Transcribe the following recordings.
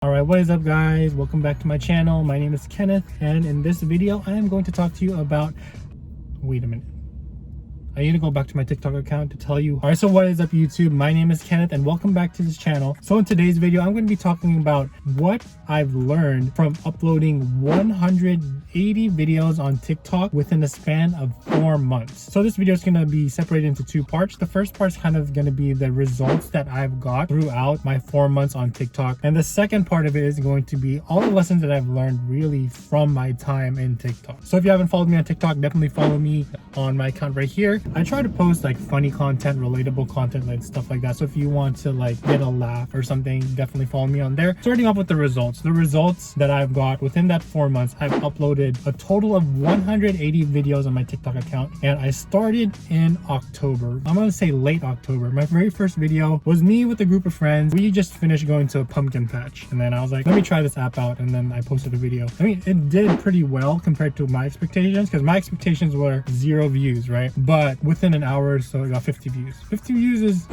Alright, what is up guys? Welcome back to my channel. My name is Kenneth, and in this video I am going to talk to you about... Wait a minute. I need to go back to my TikTok account to tell you. Alright, so what is up YouTube? My name is Kenneth and welcome back to this channel. So in today's video, I'm going to be talking about what I've learned from uploading 180 videos on TikTok within the span of 4 months. So this video is going to be separated into two parts. The first part is kind of going to be the results that I've got throughout my 4 months on TikTok. And the second part of it is going to be all the lessons that I've learned really from my time in TikTok. So if you haven't followed me on TikTok, definitely follow me on my account right here. I try to post like funny content, relatable content, like stuff like that. So if you want to like get a laugh or something, definitely follow me on there. Starting off with the results. The results that I've got within that 4 months, I've uploaded a total of 180 videos on my TikTok account. And I started in October. I'm gonna say late October. My very first video was me with a group of friends. We just finished going to a pumpkin patch. And then I was like, let me try this app out. And then I posted a video. I mean, it did pretty well compared to my expectations, because my expectations were 0 views, right? But within an hour or so, I got 50 views. 50 views is,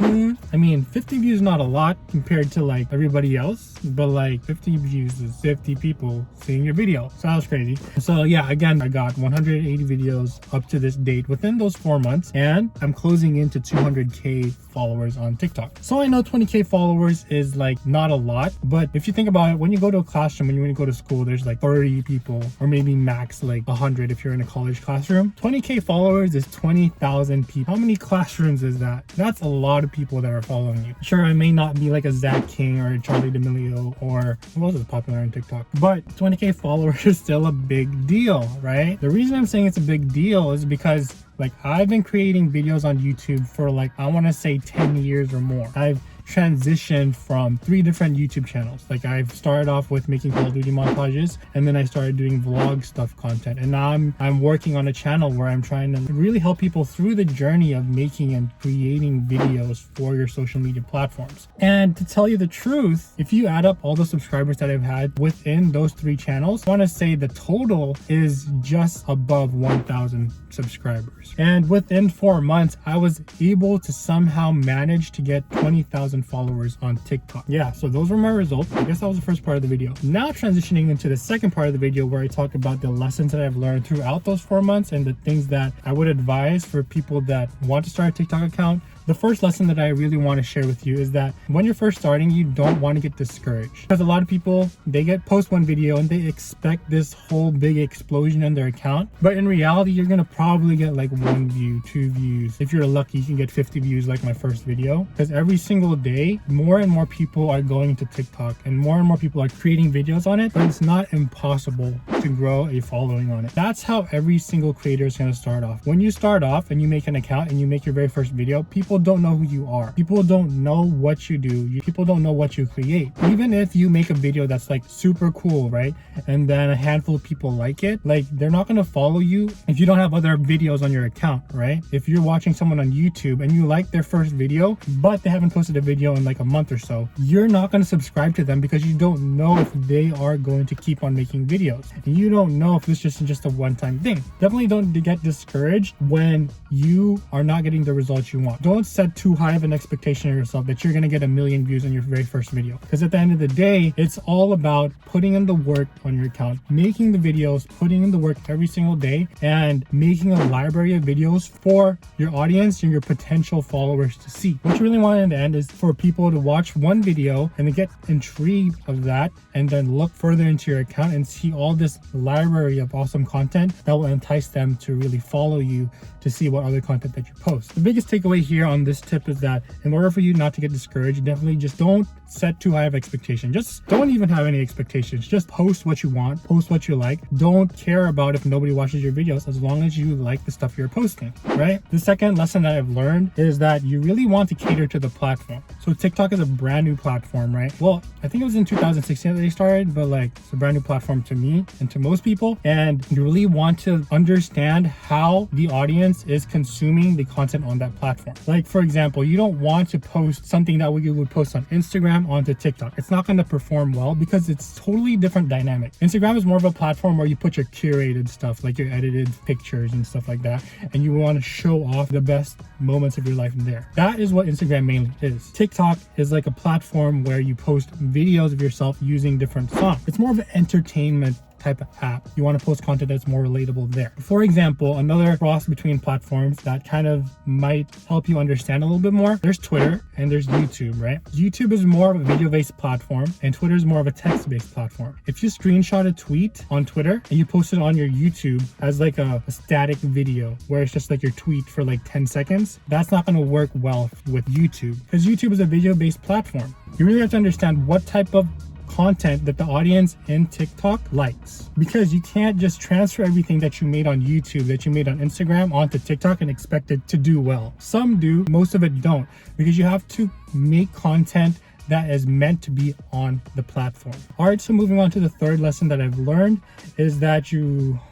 I mean, 50 views is not a lot compared to like everybody else, but like 50 views is 50 people seeing your video. So that was crazy. So yeah, again, I got 180 videos up to this date within those 4 months, and I'm closing into 200K followers on TikTok. So I know 20K followers is like not a lot, but if you think about it, when you go to a classroom, when you go to school, there's like 30 people or maybe max like 100 if you're in a college classroom. 20K followers is 20,000 people. How many classrooms is that? That's a lot of people that are following you. Sure, I may not be like a Zach King or a Charlie D'Amelio or who else is popular on TikTok, but 20K followers is still a big deal, right? The reason I'm saying it's a big deal is because like I've been creating videos on YouTube for like, I want to say 10 years or more. I've transitioned from 3 different YouTube channels. Like I've started off with making Call of Duty montages, and then I started doing vlog stuff content, and now I'm working on a channel where I'm trying to really help people through the journey of making and creating videos for your social media platforms. And to tell you the truth, if you add up all the subscribers that I've had within those 3 channels, I want to say the total is just above 1,000 subscribers. And within 4 months, I was able to somehow manage to get 20,000 followers on TikTok. Yeah, so those were my results. I guess that was the first part of the video. Now transitioning into the second part of the video, where I talk about the lessons that I've learned throughout those 4 months and the things that I would advise for people that want to start a TikTok account. The first lesson that I really want to share with you is that when you're first starting, you don't want to get discouraged, because a lot of people, they post one video and they expect this whole big explosion on their account, but in reality you're gonna probably get like 1 view, 2 views. If you're lucky, you can get 50 views like my first video, because every single day more and more people are going to TikTok and more people are creating videos on it, but it's not impossible to grow a following on it. That's how every single creator is going to start off. When you start off and you make an account and you make your very first video, people don't know who you are. People don't know what you do. People don't know what you create. Even if you make a video that's like super cool, right? And then a handful of people like it, like they're not going to follow you if you don't have other videos on your account, right? If you're watching someone on YouTube and you like their first video, but they haven't posted a video in like a month or so, you're not going to subscribe to them because you don't know if they are going to keep on making videos. And you don't know if this is just a one-time thing. Definitely don't get discouraged when you are not getting the results you want. Don't set too high of an expectation of yourself that you're going to get 1 million views on your very first video, because at the end of the day, it's all about putting in the work on your account, making the videos, putting in the work every single day, and making a library of videos for your audience and your potential followers to see. What you really want in the end is for people to watch one video and then get intrigued of that, and then look further into your account and see all this library of awesome content that will entice them to really follow you to see what other content that you post. The biggest takeaway here on this tip is that in order for you not to get discouraged, definitely just don't set too high of expectation. Just don't even have any expectations. Just post what you want, post what you like. Don't care about if nobody watches your videos, as long as you like the stuff you're posting, right? The second lesson that I've learned is that you really want to cater to the platform. So TikTok is a brand new platform, right? Well, I think it was in 2016 that they started, but like it's a brand new platform to me and to most people. And you really want to understand how the audience is consuming the content on that platform. Like for example, you don't want to post something that you would post on Instagram onto TikTok. It's not going to perform well because it's totally different dynamic. Instagram is more of a platform where you put your curated stuff, like your edited pictures and stuff like that, and you want to show off the best moments of your life in there. That is what Instagram mainly is. TikTok is like a platform where you post videos of yourself using different songs. It's more of an entertainment type of app. You want to post content that's more relatable there. For example, another cross between platforms that kind of might help you understand a little bit more, there's Twitter and there's YouTube, right? YouTube is more of a video-based platform and Twitter is more of a text-based platform. If you screenshot a tweet on Twitter and you post it on your YouTube as like a static video where it's just like your tweet for like 10 seconds, that's not going to work well with YouTube because YouTube is a video-based platform. You really have to understand what type of content that the audience in TikTok likes, because you can't just transfer everything that you made on YouTube, that you made on Instagram onto TikTok and expect it to do well. Some do, most of it don't, because you have to make content that is meant to be on the platform. All right, so moving on to the third lesson that I've learned is that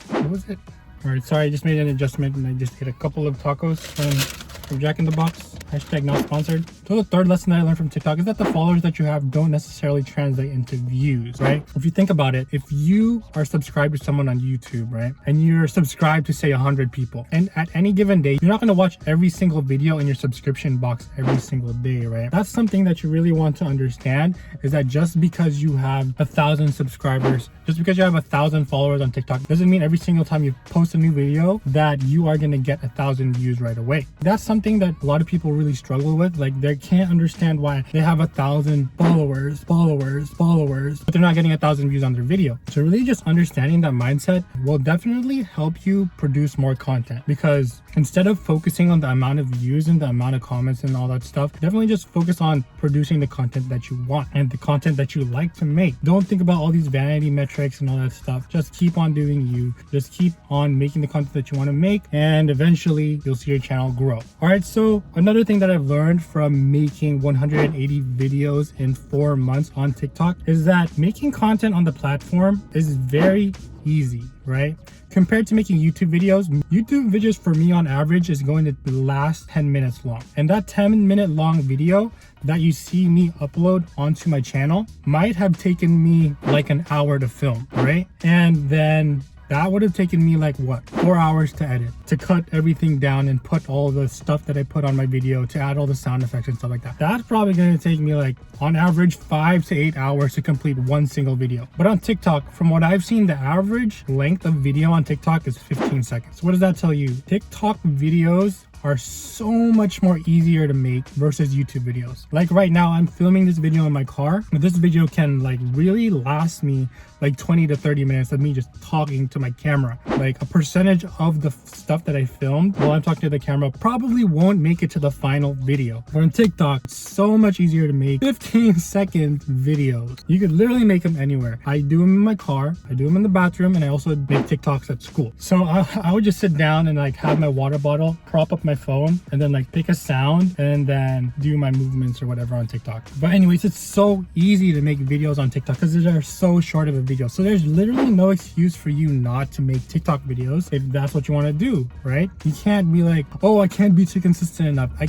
what was it? All right, sorry, I just made an adjustment and I just ate a couple of tacos from Jack in the Box. Hashtag not sponsored. So the third lesson that I learned from TikTok is that the followers that you have don't necessarily translate into views, right? If you think about it, if you are subscribed to someone on YouTube, right, and you're subscribed to say 100 people, and at any given day, you're not going to watch every single video in your subscription box every single day, right? That's something that you really want to understand, is that just because you have 1,000 subscribers, just because you have 1,000 followers on TikTok, doesn't mean every single time you post a new video that you are going to get 1,000 views right away. That's something that a lot of people really struggle with. Like, they can't understand why they have 1,000 followers, but they're not getting 1,000 views on their video. So really just understanding that mindset will definitely help you produce more content, because instead of focusing on the amount of views and the amount of comments and all that stuff, definitely just focus on producing the content that you want and the content that you like to make. Don't think about all these vanity metrics and all that stuff. Just keep on doing you. Just keep on making the content that you want to make, and eventually you'll see your channel grow. All right, so another thing that I've learned from making 180 videos in 4 months on TikTok is that making content on the platform is very easy, right? Compared to making YouTube videos for me on average is going to last 10 minutes long. And that 10-minute long video that you see me upload onto my channel might have taken me like an hour to film, right? And then that would have taken me like 4 hours to edit, to cut everything down and put all the stuff that I put on my video, to add all the sound effects and stuff like that. That's probably going to take me like on average 5 to 8 hours to complete one single video. But on TikTok, from what I've seen, the average length of video on TikTok is 15 seconds. What does that tell you? TikTok videos are so much more easier to make versus YouTube videos. Like right now, I'm filming this video in my car, but this video can like really last me like 20 to 30 minutes of me just talking to my camera. Like a percentage of the stuff that I filmed while I'm talking to the camera probably won't make it to the final video. But on TikTok, it's so much easier to make 15-second videos. You could literally make them anywhere. I do them in my car, I do them in the bathroom, and I also make TikToks at school. So I would just sit down and like have my water bottle, prop up my phone, and then like pick a sound and then do my movements or whatever on TikTok. But anyways, it's so easy to make videos on TikTok because they're so short of a video. So there's literally no excuse for you not to make TikTok videos if that's what you want to do, right? You can't be like, oh, I can't be too consistent enough. I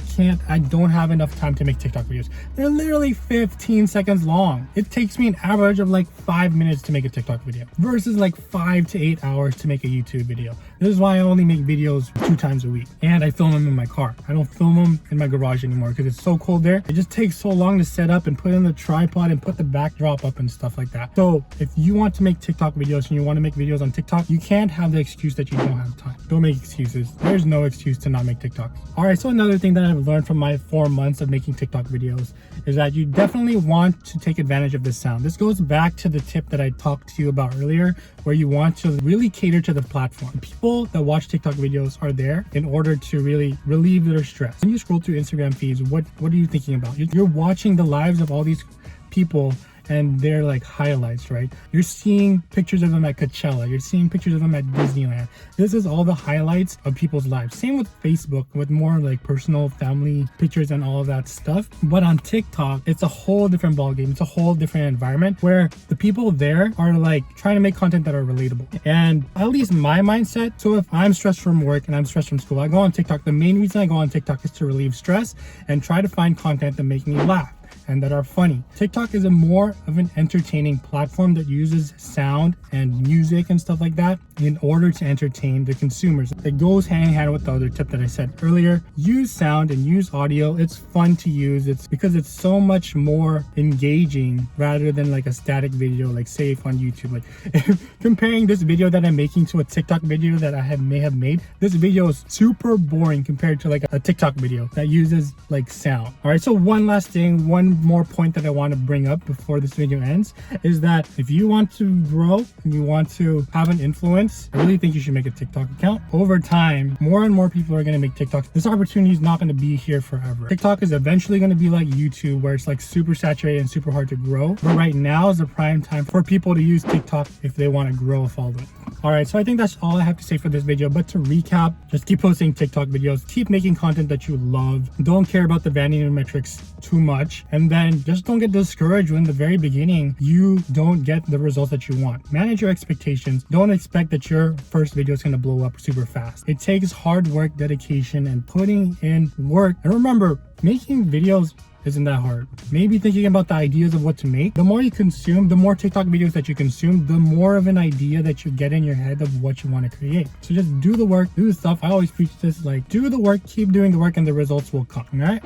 don't have enough time to make TikTok videos. They're literally 15 seconds long. It takes me an average of like 5 minutes to make a TikTok video versus like 5 to 8 hours to make a YouTube video. This is why I only make videos 2 times a week, and I film them in my car. I don't film them in my garage anymore because it's so cold there. It just takes so long to set up and put in the tripod and put the backdrop up and stuff like that. So if you want to make TikTok videos and you want to make videos on TikTok, you can't have the excuse that you don't have time. Don't make excuses. There's no excuse to not make TikToks. All right, so another thing that I've learned from my 4 months of making TikTok videos is that you definitely want to take advantage of the sound. This goes back to the tip that I talked to you about earlier, where you want to really cater to the platform. People that watch TikTok videos are there in order to really relieve their stress. When you scroll through Instagram feeds, what are you thinking about? You're watching the lives of all these people and they're like highlights, right? You're seeing pictures of them at Coachella, you're seeing pictures of them at Disneyland. This is all the highlights of people's lives. Same with Facebook, with more like personal family pictures and all of that stuff. But on TikTok, it's a whole different ballgame. It's a whole different environment where the people there are like trying to make content that are relatable. And at least my mindset, so if I'm stressed from work and I'm stressed from school, I go on TikTok. The main reason I go on TikTok is to relieve stress and try to find content that make me laugh and that are funny. TikTok is a more of an entertaining platform that uses sound and music and stuff like that in order to entertain the consumers. It goes hand in hand with the other tip that I said earlier. Use sound and use audio. It's fun to use. It's because it's so much more engaging rather than like a static video, like say on YouTube. Like comparing this video that I'm making to a TikTok video that I may have made, this video is super boring compared to like a TikTok video that uses like sound. All right, so one last thing, one more point that I want to bring up before this video ends is that if you want to grow and you want to have an influence, I really think you should make a TikTok account. Over time, more and more people are going to make TikToks. This opportunity is not going to be here forever. TikTok is eventually going to be like YouTube, where it's like super saturated and super hard to grow. But right now is the prime time for people to use TikTok if they want to grow a following. All right, so I think that's all I have to say for this video. But to recap, just keep posting TikTok videos, keep making content that you love. Don't care about the vanity metrics too much. And then just don't get discouraged when in the very beginning you don't get the results that you want. Manage your expectations. Don't expect that your first video is going to blow up super fast. It takes hard work, dedication, and putting in work. And remember, making videos isn't that hard. Maybe thinking about the ideas of what to make. The more you consume, the more TikTok videos that you consume, the more of an idea that you get in your head of what you want to create. So just do the work, do the stuff. I always preach this, like do the work, keep doing the work, and the results will come. All right.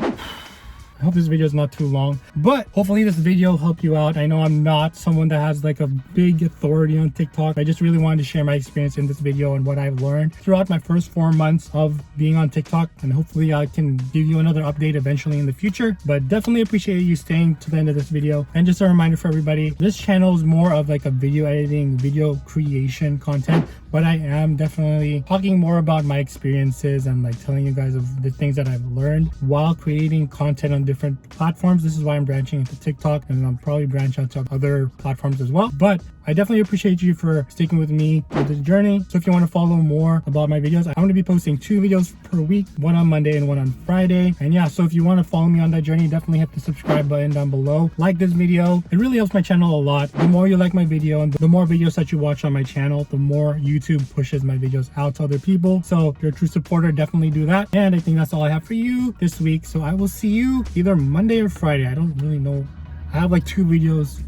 I hope this video is not too long, but hopefully this video will help you out. I know I'm not someone that has like a big authority on TikTok. I just really wanted to share my experience in this video and what I've learned throughout my first 4 months of being on TikTok. And hopefully I can give you another update eventually in the future, but definitely appreciate you staying to the end of this video. And just a reminder for everybody, this channel is more of like a video editing, video creation content, but I am definitely talking more about my experiences and like telling you guys of the things that I've learned while creating content on different platforms. This is why I'm branching into TikTok, and I'll probably branch out to other platforms as well. But I definitely appreciate you for sticking with me through this journey. So if you want to follow more about my videos, I'm going to be posting 2 videos per week, one on Monday and one on Friday. And yeah, so if you want to follow me on that journey, definitely hit the subscribe button down below. Like this video. It really helps my channel a lot. The more you like my video and the more videos that you watch on my channel, the more YouTube pushes my videos out to other people. So if you're a true supporter, definitely do that. And I think that's all I have for you this week. So I will see you either Monday or Friday. I don't really know. I have like 2 videos.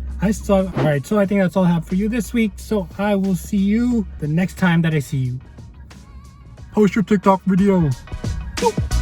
All right, so I think that's all I have for you this week. So I will see you the next time that I see you. Post your TikTok video. Boop.